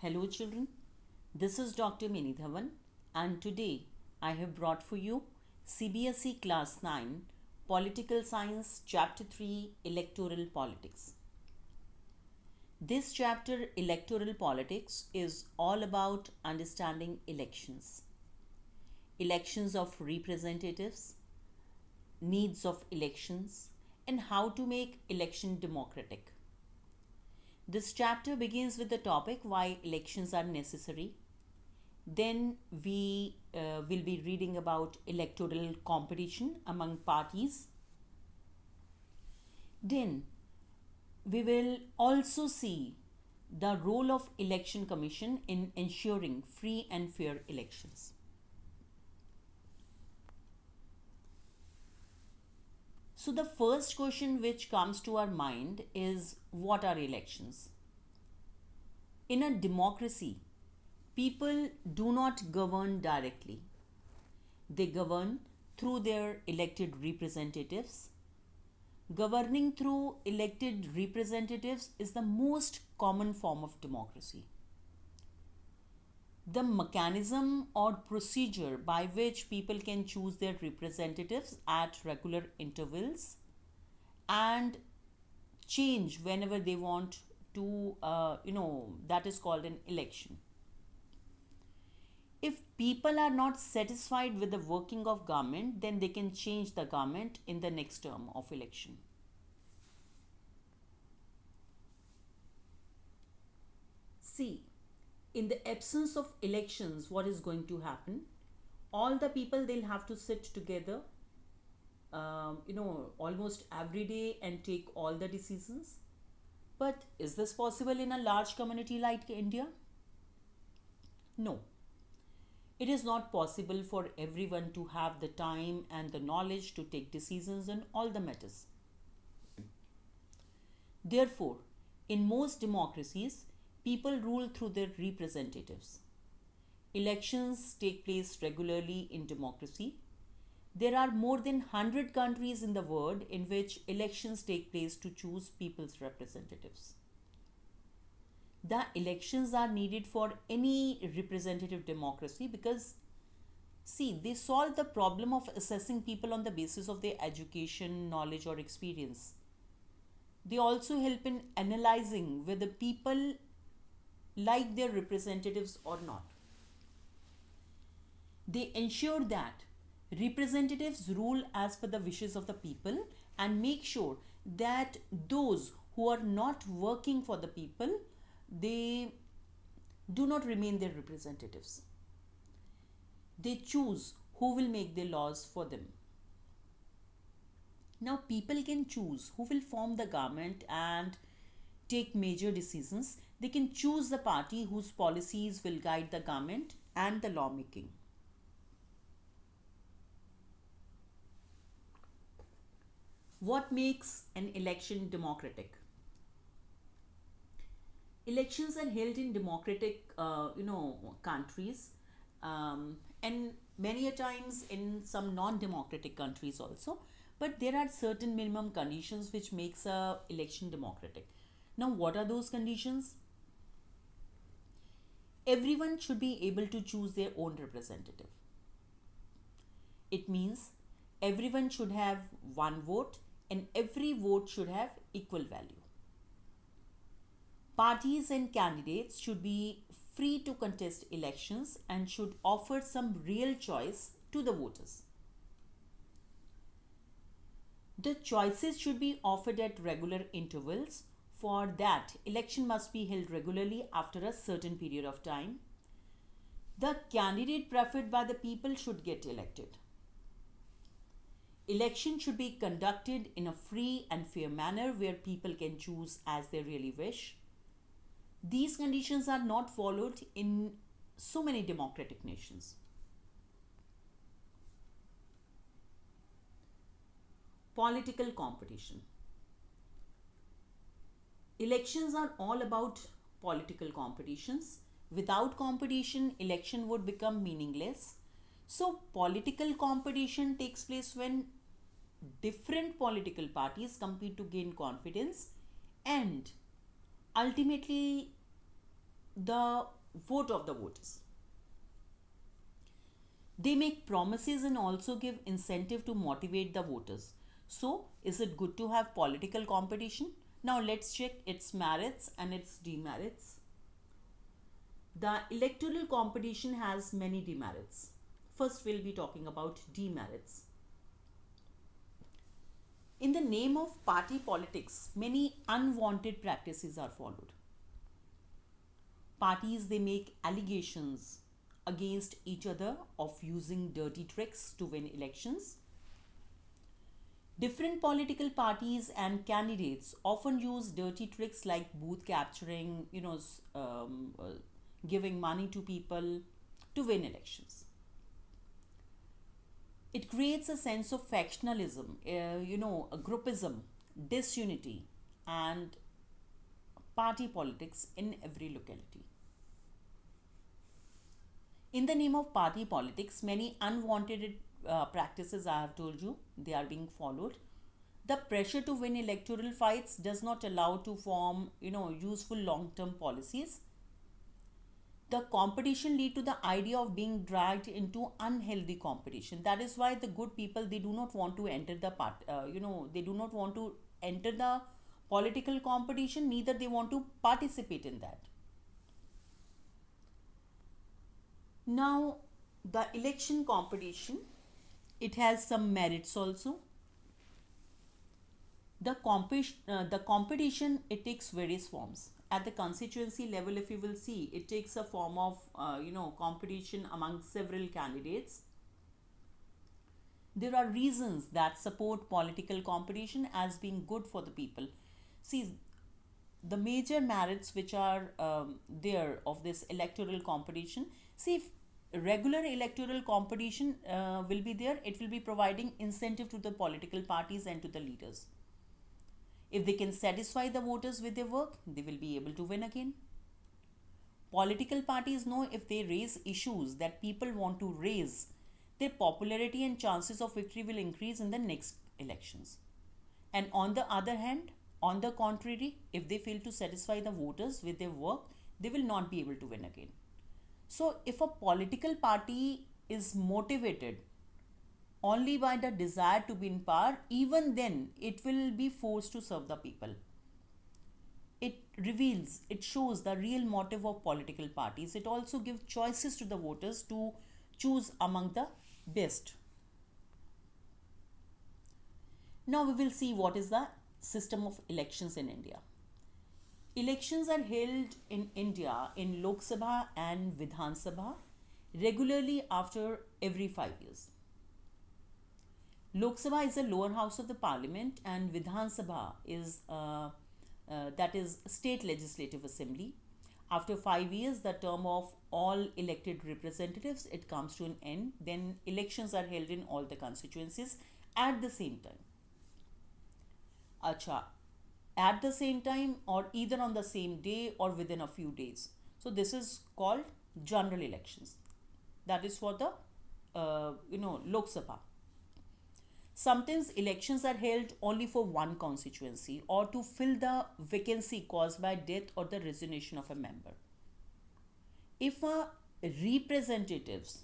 Hello, children. This is Dr. Minidhavan, and today I have brought for you CBSE Class 9 Political Science Chapter 3 Electoral Politics. This chapter, Electoral Politics, is all about understanding elections, elections of representatives, needs of elections, and how to make election democratic. This chapter begins with the topic why elections are necessary. Then we will be reading about electoral competition among parties. Then we will also see the role of election commission in ensuring free and fair elections. So the first question which comes to our mind is, what are elections? In a democracy, people do not govern directly. They govern through their elected representatives. Governing through elected representatives is the most common form of democracy. The mechanism or procedure by which people can choose their representatives at regular intervals and change whenever they want to, that is called an election. If people are not satisfied with the working of government, then they can change the government in the next term of election. See, in the absence of elections, what is going to happen? All the people, they'll have to sit together, almost every day and take all the decisions. But is this possible in a large community like India? No. It is not possible for everyone to have the time and the knowledge to take decisions on all the matters. Therefore, in most democracies, people rule through their representatives. Elections take place regularly in democracy. There are more than 100 countries in the world in which elections take place to choose people's representatives. The elections are needed for any representative democracy because, see, they solve the problem of assessing people on the basis of their education, knowledge, or experience. They also help in analyzing whether people like their representatives or not. They ensure that representatives rule as per the wishes of the people and make sure that those who are not working for the people, they do not remain their representatives. They choose who will make the laws for them. Now, people can choose who will form the government and take major decisions. They can choose the party whose policies will guide the government and the lawmaking. What makes an election democratic? Elections are held in democratic, countries, and many a times in some non-democratic countries also. But there are certain minimum conditions which makes a election democratic. Now, what are those conditions? Everyone should be able to choose their own representative. It means everyone should have one vote and every vote should have equal value. Parties and candidates should be free to contest elections and should offer some real choice to the voters. The choices should be offered at regular intervals. For that, election must be held regularly after a certain period of time. The candidate preferred by the people should get elected. Election should be conducted in a free and fair manner where people can choose as they really wish. These conditions are not followed in so many democratic nations. Political competition. Elections are all about political competitions. Without competition, election would become meaningless. So, political competition takes place when different political parties compete to gain confidence, and ultimately the vote of the voters. They make promises and also give incentive to motivate the voters. So, is it good to have political competition? Now, let's check its merits and its demerits. The electoral competition has many demerits. First, we'll be talking about demerits. In the name of party politics, many unwanted practices are followed. Parties they make allegations against each other of using dirty tricks to win elections. Different political parties and candidates often use dirty tricks like booth capturing, giving money to people to win elections. It creates a sense of factionalism, a groupism, disunity, and party politics in every locality. In the name of party politics, many unwanted practices, I have told you, they are being followed. The pressure to win electoral fights does not allow to form, useful long-term policies. The competition lead to the idea of being dragged into unhealthy competition. That is why the good people, they do not want to enter the they do not want to enter the political competition, neither they want to participate in that. Now, the election competition, it has some merits also. The competition, it takes various forms. At the constituency level, if you will see, it takes a form of competition among several candidates. There are reasons that support political competition as being good for the people. See, the major merits which are there of this electoral competition. See, if regular electoral competition will be there, it will be providing incentive to the political parties and to the leaders. If they can satisfy the voters with their work, they will be able to win again. Political parties know if they raise issues that people want to raise, their popularity and chances of victory will increase in the next elections. And on the other hand, on the contrary, if they fail to satisfy the voters with their work, they will not be able to win again. So, if a political party is motivated only by the desire to be in power, even then it will be forced to serve the people. It shows the real motive of political parties. It also gives choices to the voters to choose among the best. Now we will see what is the system of elections in India. Elections are held in India in Lok Sabha and Vidhan Sabha regularly after every 5 years. Lok Sabha is the lower house of the parliament and Vidhan Sabha is that is state legislative assembly. After 5 years, the term of all elected representatives, it comes to an end. Then elections are held in all the constituencies at the same time. Acha, at the same time or either on the same day or within a few days. So this is called general elections. That is for the Lok Sabha. Sometimes elections are held only for one constituency or to fill the vacancy caused by death or the resignation of a member. If a representatives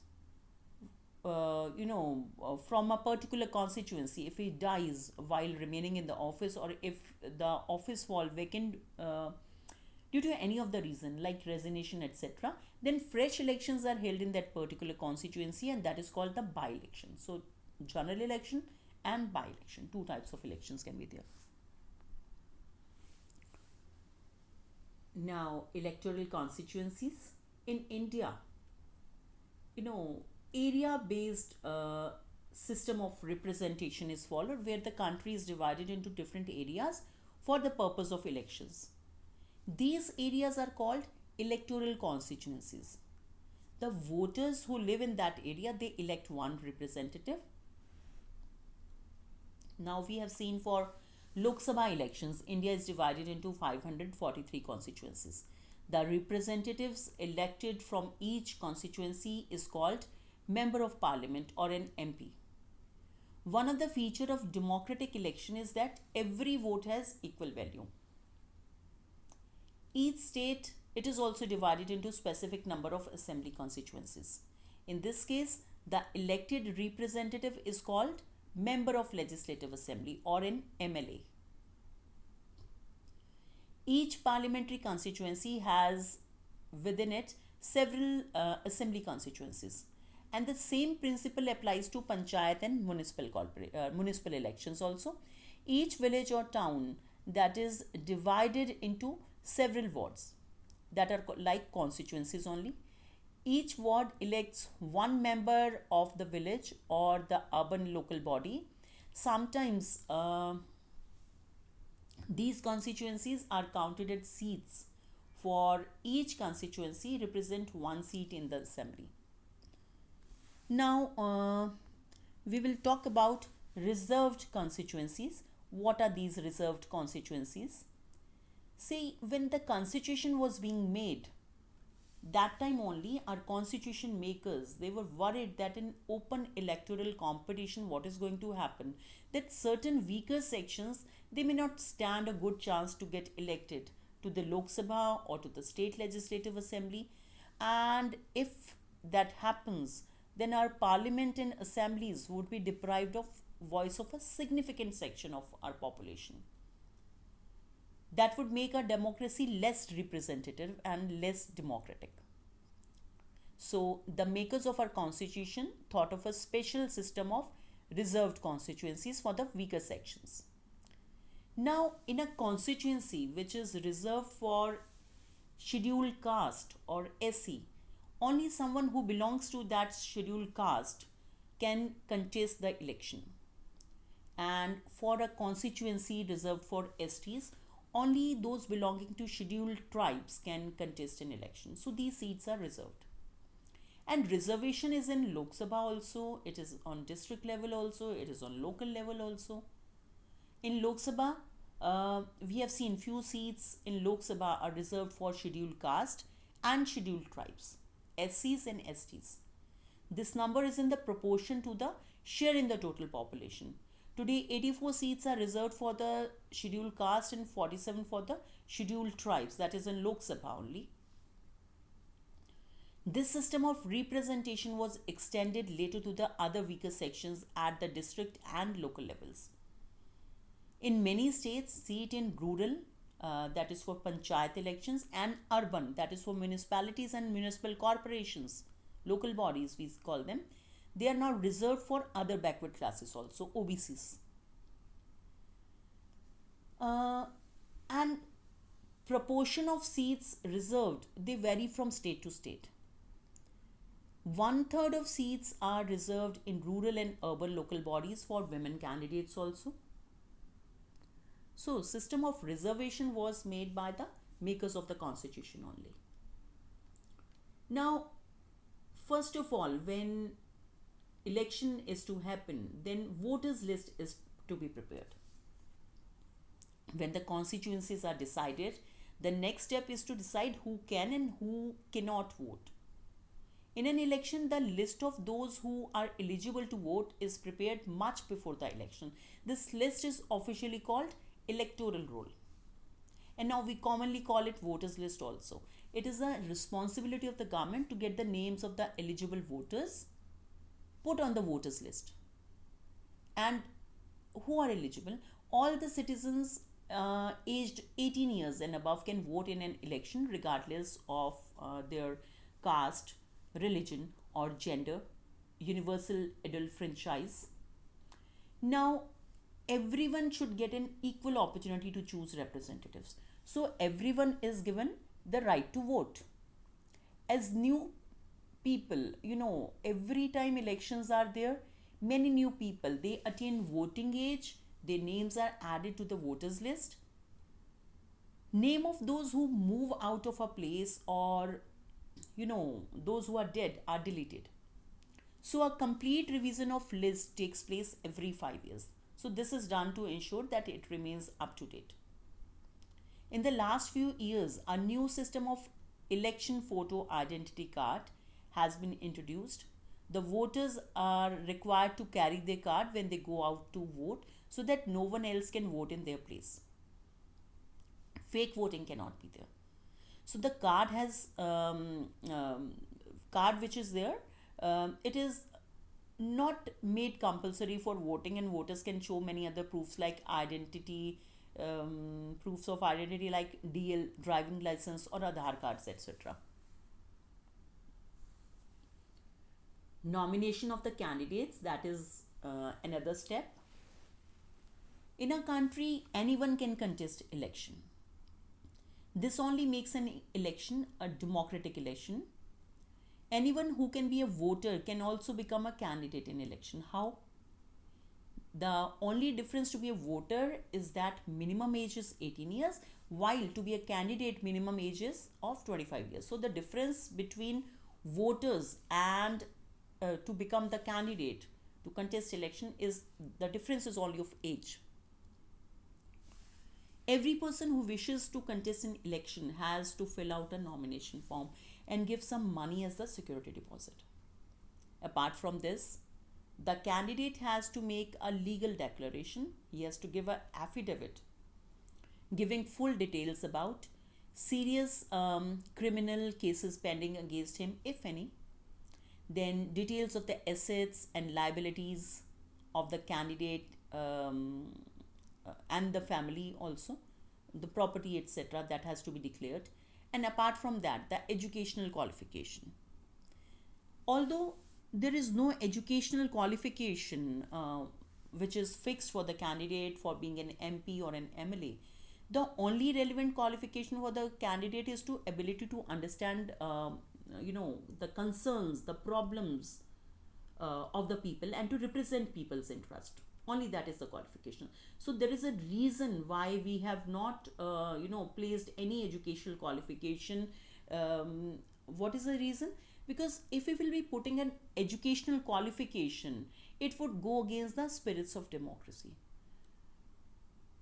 from a particular constituency, if he dies while remaining in the office or if the office fall vacant due to any of the reason like resignation etc., then fresh elections are held in that particular constituency and that is called the by-election. So general election and by-election, two types of elections can be there. Now, electoral constituencies in India, area based system of representation is followed where the country is divided into different areas for the purpose of elections. These areas are called electoral constituencies. The voters who live in that area, they elect one representative. Now we have seen for Lok Sabha elections, India is divided into 543 constituencies. The representatives elected from each constituency is called Member of Parliament or an MP. One of the features of democratic election is that every vote has equal value. Each state It is also divided into specific number of assembly constituencies. In this case, the elected representative is called member of legislative assembly or an MLA. Each parliamentary constituency has within it several assembly constituencies. And the same principle applies to panchayat and municipal elections also. Each village or town that is divided into several wards that are like constituencies only. Each ward elects one member of the village or the urban local body. Sometimes these constituencies are counted as seats. For each constituency represent one seat in the assembly. Now we will talk about reserved constituencies. What are these reserved constituencies? See, when the constitution was being made, that time only our constitution makers, they were worried that in open electoral competition what is going to happen, that certain weaker sections, they may not stand a good chance to get elected to the Lok Sabha or to the state legislative assembly. And if that happens, then our parliament and assemblies would be deprived of voice of a significant section of our population. That would make our democracy less representative and less democratic. So, the makers of our constitution thought of a special system of reserved constituencies for the weaker sections. Now, in a constituency which is reserved for scheduled caste or SC, only someone who belongs to that scheduled caste can contest the election. And for a constituency reserved for STs, only those belonging to scheduled tribes can contest an election. So these seats are reserved. And reservation is in Lok Sabha also, it is on district level also, it is on local level also. In Lok Sabha, we have seen few seats in Lok Sabha are reserved for scheduled caste and scheduled tribes, SCs and STs. This number is in the proportion to the share in the total population. Today, 84 seats are reserved for the scheduled caste and 47 for the scheduled tribes, that is in Lok Sabha only. This system of representation was extended later to the other weaker sections at the district and local levels. In many states, see it in rural, that is for panchayat elections, and urban, that is for municipalities and municipal corporations, local bodies we call them, they are now reserved for other backward classes also, OBCs. And proportion of seats reserved, they vary from state to state. 1/3 of seats are reserved in rural and urban local bodies for women candidates also. So, system of reservation was made by the makers of the constitution only. Now, first of all, when election is to happen, then voters list is to be prepared. When the constituencies are decided, the next step is to decide who can and who cannot vote. In an election, the list of those who are eligible to vote is prepared much before the election. This list is officially called electoral roll. And now we commonly call it voters list also. It is a responsibility of the government to get the names of the eligible voters put on the voters list. And who are eligible? All the citizens aged 18 years and above can vote in an election regardless of their caste, religion or gender, universal adult franchise. Now, everyone should get an equal opportunity to choose representatives. So, everyone is given the right to vote. As new people, every time elections are there, many new people, they attain voting age, their names are added to the voters list. Name of those who move out of a place or those who are dead are deleted. So a complete revision of list takes place every 5 years. So this is done to ensure that it remains up to date. In the last few years, a new system of election photo identity card has been introduced. The voters are required to carry their card when they go out to vote so that no one else can vote in their place. Fake voting cannot be there. So the card has card which is there. It is not made compulsory for voting, and voters can show many other proofs like identity, proofs of identity like DL, driving license, or Aadhaar cards, etc. Nomination of the candidates, that is another step. In a country, anyone can contest election. This only makes an election a democratic election. Anyone who can be a voter can also become a candidate in election. How? The only difference to be a voter is that minimum age is 18 years, while to be a candidate minimum age is of 25 years. So the difference between voters and to become the candidate to contest election is the difference is only of age. Every person who wishes to contest an election has to fill out a nomination form and give some money as the security deposit. Apart from this, the candidate has to make a legal declaration. He has to give an affidavit giving full details about serious criminal cases pending against him, if any. Then details of the assets and liabilities of the candidate, and the family also, the property, etc., that has to be declared. And apart from that, the educational qualification. Although there is no educational qualification which is fixed for the candidate for being an MP or an MLA, the only relevant qualification for the candidate is to ability to understand the concerns, the problems of the people, and to represent people's interest. Only that is the qualification. So there is a reason why we have not placed any educational qualification. What is the reason? Because if we will be putting an educational qualification, it would go against the spirits of democracy.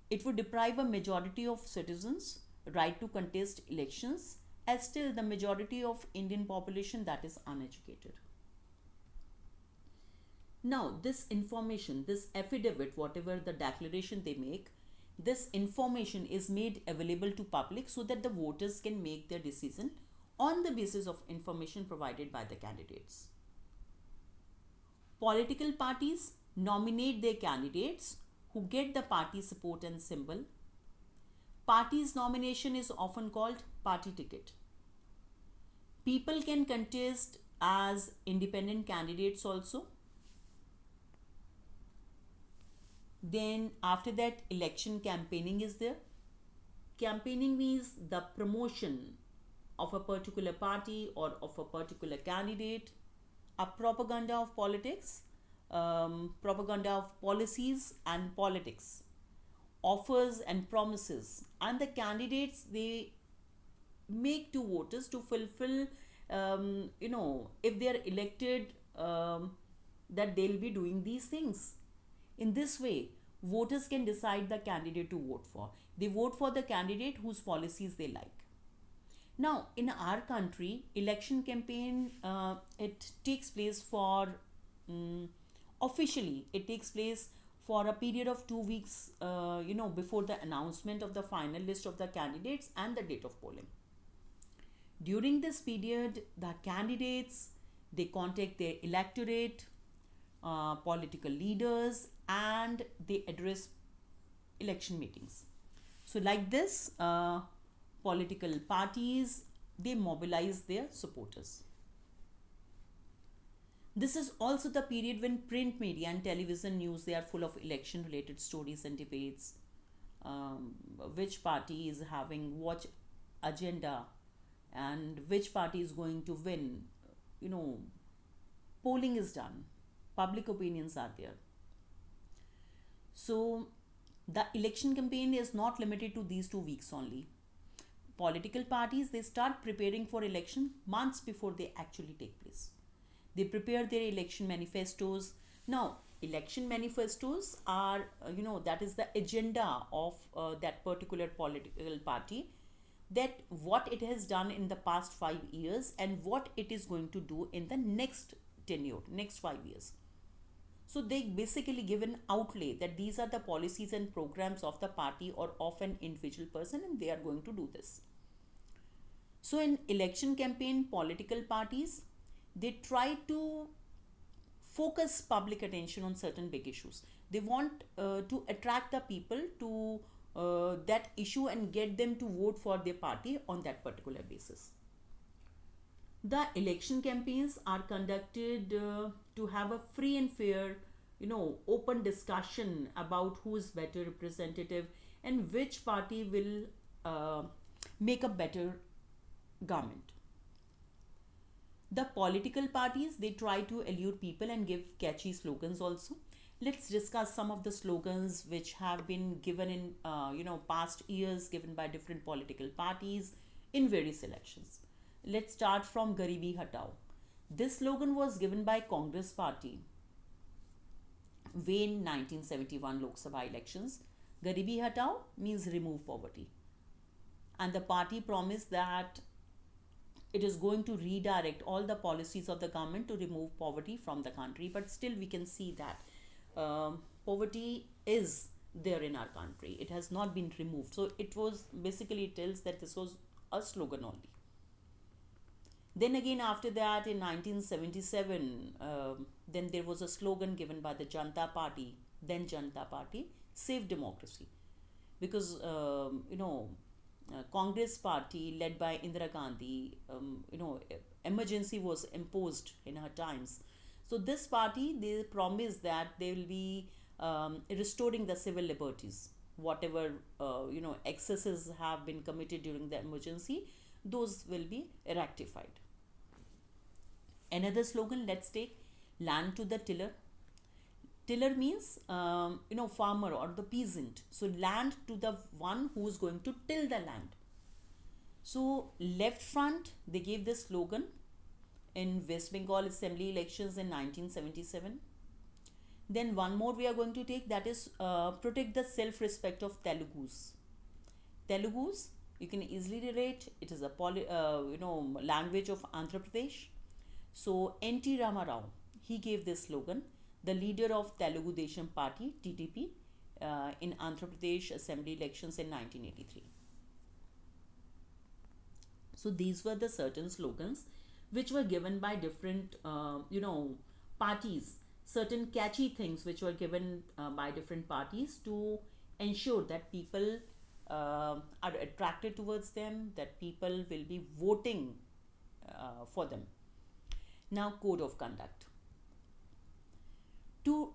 It would deprive a majority of citizens right to contest elections, as still the majority of Indian population that is uneducated. Now, this information, this affidavit, whatever the declaration they make, this information is made available to public so that the voters can make their decision on the basis of information provided by the candidates. Political parties nominate their candidates who get the party support and symbol. Party's nomination is often called party ticket. People can contest as independent candidates also. Then after that, election campaigning is there. Campaigning means the promotion of a particular party or of a particular candidate, a propaganda of politics, propaganda of policies and politics, offers and promises, and the candidates they make to voters to fulfill, if they are elected, that they'll be doing these things. In this way, voters can decide the candidate to vote for. They vote for the candidate whose policies they like. Now, in our country, election campaign, it takes place for, officially, it takes place for a period of 2 weeks, before the announcement of the final list of the candidates and the date of polling. During this period, the candidates, they contact their electorate, political leaders, and they address election meetings. So like this, political parties, they mobilize their supporters. This is also the period when print media and television news, they are full of election related stories and debates. Which party is having what agenda and which party is going to win. Polling is done, public opinions are there. So the election campaign is not limited to these 2 weeks only. Political parties, they start preparing for election months before they actually take place. They prepare their election manifestos. Now, election manifestos are, that is the agenda of that particular political party, that what it has done in the past 5 years and what it is going to do in the next tenure, next 5 years. So they basically give an outlay that these are the policies and programs of the party or of an individual person, and they are going to do this. So in election campaign, political parties, they try to focus public attention on certain big issues. They want to attract the people to that issue and get them to vote for their party on that particular basis. The election campaigns are conducted to have a free and fair, open discussion about who is better representative and which party will make a better government. The political parties, they try to allure people and give catchy slogans also. Let's discuss some of the slogans which have been given in past years, given by different political parties in various elections. Let's start from Garibi Hatao. This slogan was given by Congress party way in 1971 Lok Sabha elections. Garibi Hatao means remove poverty. And the party promised that it is going to redirect all the policies of the government to remove poverty from the country. But still, we can see that poverty is there in our country. It has not been removed. So it was basically, it tells that this was a slogan only. Then again, after that, in 1977, then there was a slogan given by the Janata Party, then Janata Party, Save Democracy. Because, Congress party led by Indira Gandhi, emergency was imposed in her times. So this party, they promised that they will be restoring the civil liberties. Whatever, excesses have been committed during the emergency, those will be rectified. Another slogan, let's take land to the tiller. Tiller means, farmer or the peasant. So land to the one who is going to till the land. So left front, they gave this slogan in West Bengal Assembly elections in 1977. Then one more we are going to take, that is protect the self-respect of Telugus. Telugus, you can easily relate. It is a language of Andhra Pradesh. So N.T. Rama Rao, he gave this slogan, the leader of Telugu Desam Party (TDP) in Andhra Pradesh Assembly elections in 1983. So these were the certain slogans which were given by different parties, certain catchy things which were given by different parties to ensure that people are attracted towards them, that people will be voting for them. Now, code of conduct. To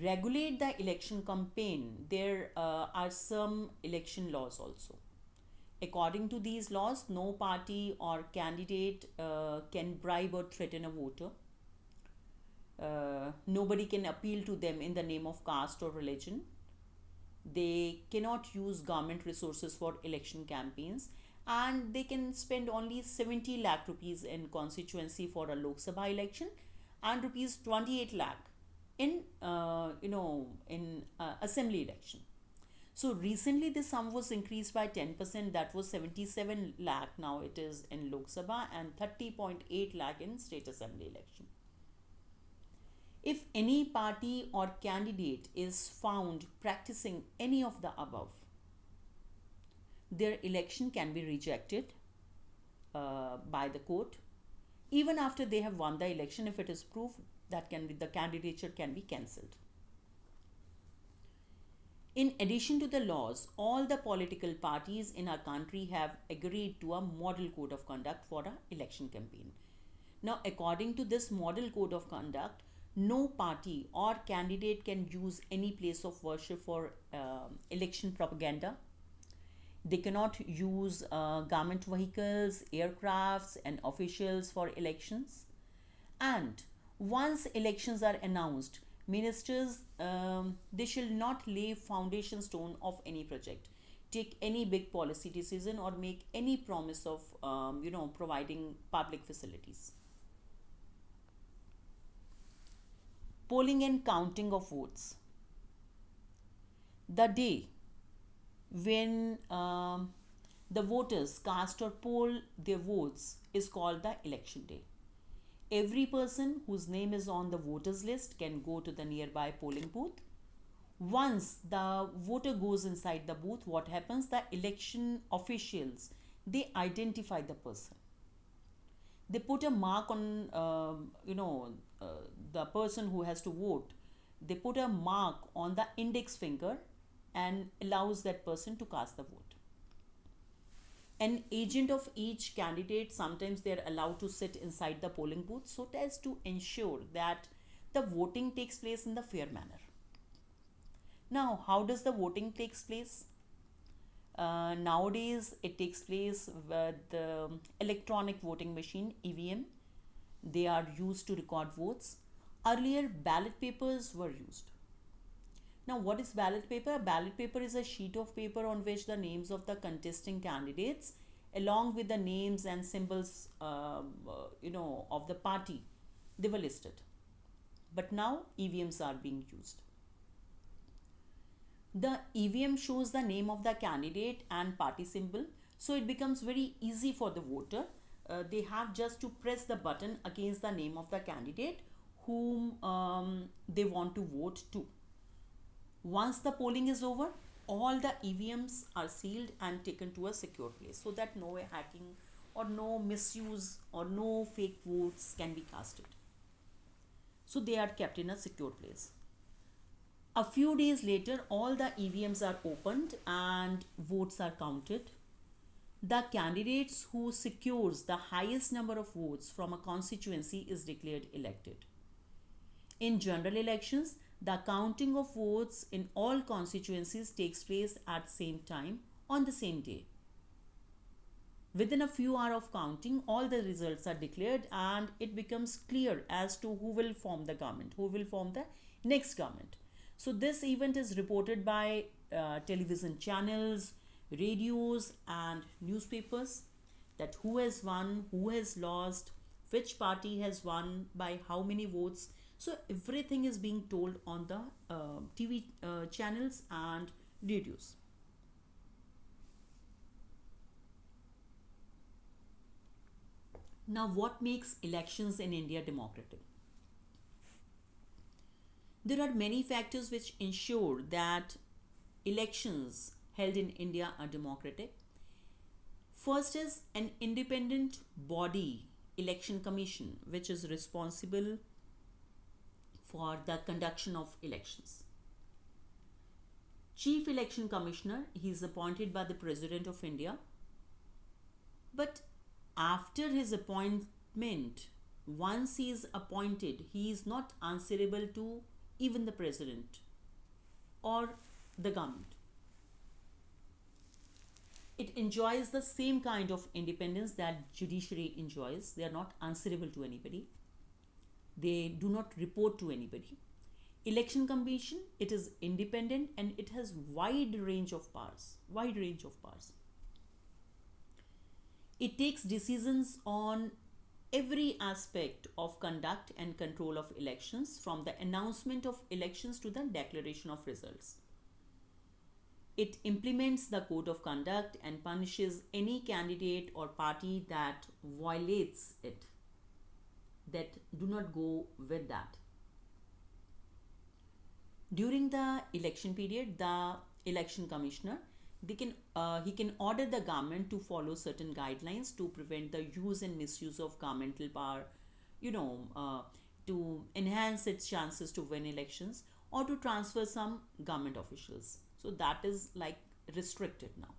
regulate the election campaign, there are some election laws also. According to these laws, no party or candidate can bribe or threaten a voter. Nobody can appeal to them in the name of caste or religion. They cannot use government resources for election campaigns, and they can spend only 70 lakh rupees in constituency for a Lok Sabha election and rupees 28 lakh in assembly election. So recently this sum was increased by 10%, that was 77 lakh, now it is in Lok Sabha, and 30.8 lakh in state assembly election. If any party or candidate is found practicing any of the above, their election can be rejected by the court. Even after they have won the election, if it is proved, that can be, the candidature can be cancelled. In addition to the laws, all the political parties in our country have agreed to a model code of conduct for an election campaign. Now, according to this model code of conduct, no party or candidate can use any place of worship for election propaganda. They cannot use government vehicles, aircrafts, and officials for elections. And once elections are announced, ministers, they shall not lay foundation stone of any project, take any big policy decision, or make any promise of providing public facilities. Polling and counting of votes. The day when the voters cast or poll their votes is called the election day. Every person whose name is on the voters list can go to the nearby polling booth. Once the voter goes inside the booth, what happens? The election officials, they identify the person. They put a mark on the person who has to vote. They put a mark on the index finger and allows that person to cast the vote. An agent of each candidate, sometimes they are allowed to sit inside the polling booth so as to ensure that the voting takes place in the fair manner. Now, how does the voting takes place? Nowadays, it takes place with the electronic voting machine (EVM). They are used to record votes. Earlier, ballot papers were used. Now, what is ballot paper? Ballot paper is a sheet of paper on which the names of the contesting candidates, along with the names and symbols, of the party, they were listed. But now EVMs are being used. The EVM shows the name of the candidate and party symbol, so it becomes very easy for the voter. They have just to press the button against the name of the candidate whom they want to vote to. Once the polling is over, all the EVMs are sealed and taken to a secure place so that no hacking or no misuse or no fake votes can be casted. So they are kept in a secure place. A few days later, all the EVMs are opened and votes are counted. The candidates who secures the highest number of votes from a constituency is declared elected. In general elections, the counting of votes in all constituencies takes place at the same time on the same day. Within a few hours of counting, all the results are declared and it becomes clear as to who will form the government, who will form the next government. So this event is reported by television channels, radios and newspapers, that who has won, who has lost, which party has won by how many votes. So everything is being told on the TV channels and radios. Now, what makes elections in India democratic? There are many factors which ensure that elections held in India are democratic. First is an independent body, Election Commission, which is responsible for the conduction of elections. Chief Election Commissioner, he is appointed by the President of India. But after his appointment, once he is appointed, he is not answerable to even the President or the government. It enjoys the same kind of independence that judiciary enjoys. They are not answerable to anybody. They do not report to anybody. Election Commission, it is independent and it has wide range of powers. It takes decisions on every aspect of conduct and control of elections, from the announcement of elections to the declaration of results. It implements the code of conduct and punishes any candidate or party that violates it, that do not go with that. During the election period, the election commissioner, he can order the government to follow certain guidelines to prevent the use and misuse of governmental power, to enhance its chances to win elections or to transfer some government officials. So that is like restricted now.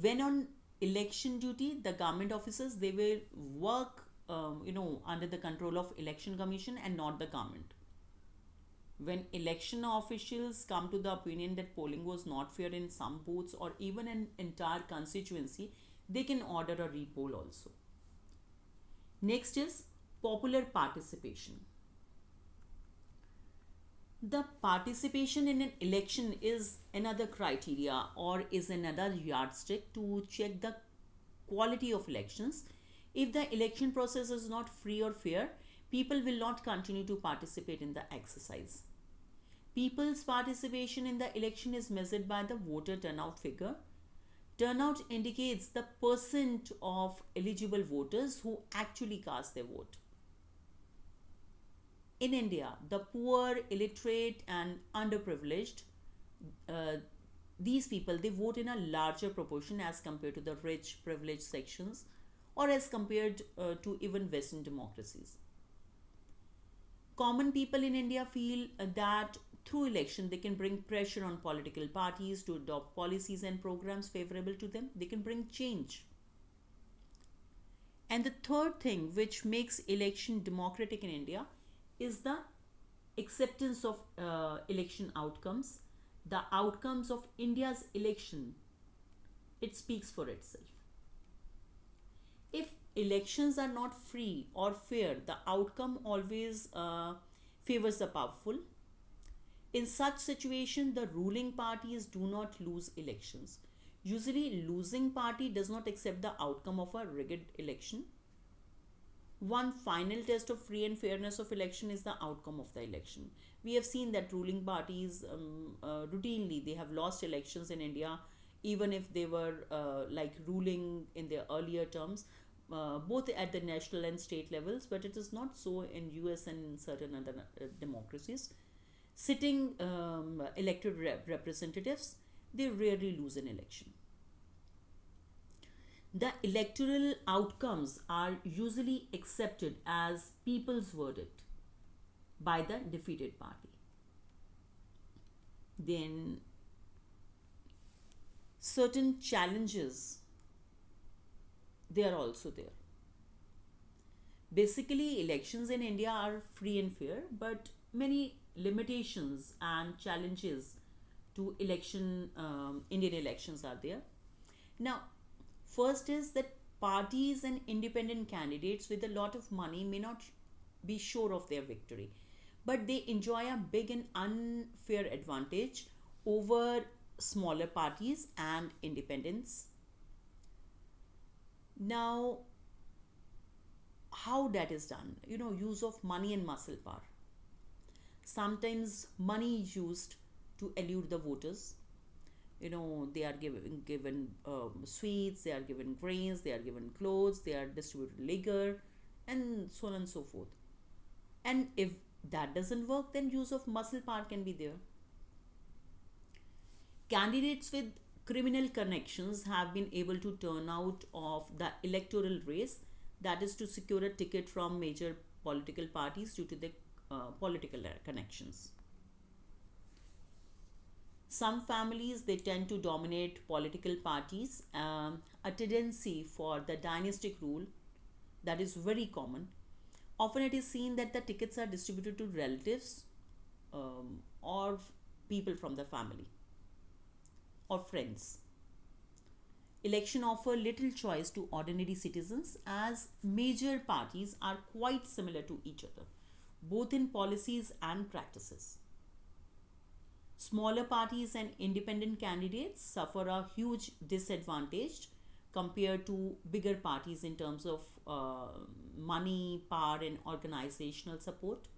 When on election duty, the government officers, they will work under the control of election commission and not the government. When election officials come to the opinion that polling was not fair in some booths or even an entire constituency, they can order a repoll also. Next is popular participation. The participation in an election is another criteria or is another yardstick to check the quality of elections. If the election process is not free or fair, people will not continue to participate in the exercise. People's participation in the election is measured by the voter turnout figure. Turnout indicates the percent of eligible voters who actually cast their vote. In India, the poor, illiterate, and underprivileged, these people, they vote in a larger proportion as compared to the rich privileged sections, or as compared to even Western democracies. Common people in India feel that through election they can bring pressure on political parties to adopt policies and programs favorable to them. They can bring change. And the third thing which makes election democratic in India is the acceptance of election outcomes. The outcomes of India's election, it speaks for itself. If elections are not free or fair, the outcome always favors the powerful. In such situation, the ruling parties do not lose elections. Usually, losing party does not accept the outcome of a rigged election. One final test of free and fairness of election is the outcome of the election. We have seen that ruling parties routinely they have lost elections in India, even if they were like ruling in their earlier terms, both at the national and state levels. But it is not so in US and certain other democracies. Sitting elected representatives, they rarely lose an election. The electoral outcomes are usually accepted as people's verdict by the defeated party. Then certain challenges, they are also there. Basically, elections in India are free and fair, but many limitations and challenges to Indian elections are there. Now, first is that parties and independent candidates with a lot of money may not be sure of their victory, but they enjoy a big and unfair advantage over smaller parties and independents. Now, how that is done? Use of money and muscle power. Sometimes money is used to elude the voters. They are given sweets, they are given grains, they are given clothes, they are distributed liquor, and so on and so forth. And if that doesn't work, then use of muscle power can be there. Candidates with criminal connections have been able to turn out of the electoral race, that is to secure a ticket from major political parties due to the political connections. Some families, they tend to dominate political parties. A tendency for the dynastic rule, that is very common. Often it is seen that the tickets are distributed to relatives, or people from the family or friends. Election offer little choice to ordinary citizens as major parties are quite similar to each other, both in policies and practices. Smaller parties and independent candidates suffer a huge disadvantage compared to bigger parties in terms of money, power, and organizational support.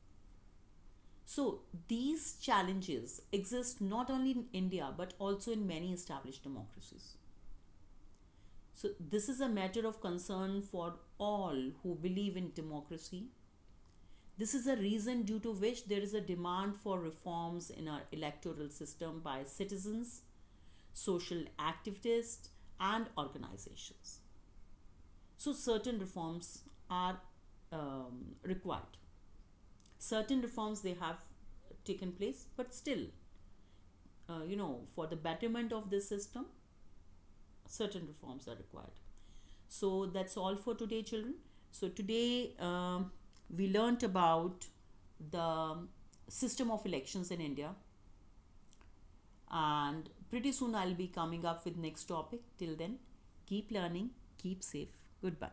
So, these challenges exist not only in India but also in many established democracies. So, this is a matter of concern for all who believe in democracy. This is a reason due to which there is a demand for reforms in our electoral system by citizens, social activists, and organizations. So, certain reforms are required. Certain reforms they have taken place, but still, for the betterment of this system, certain reforms are required. So, that's all for today, children. So, today we learnt about the system of elections in India, and pretty soon I'll be coming up with next topic. Till then, keep learning, keep safe. Goodbye.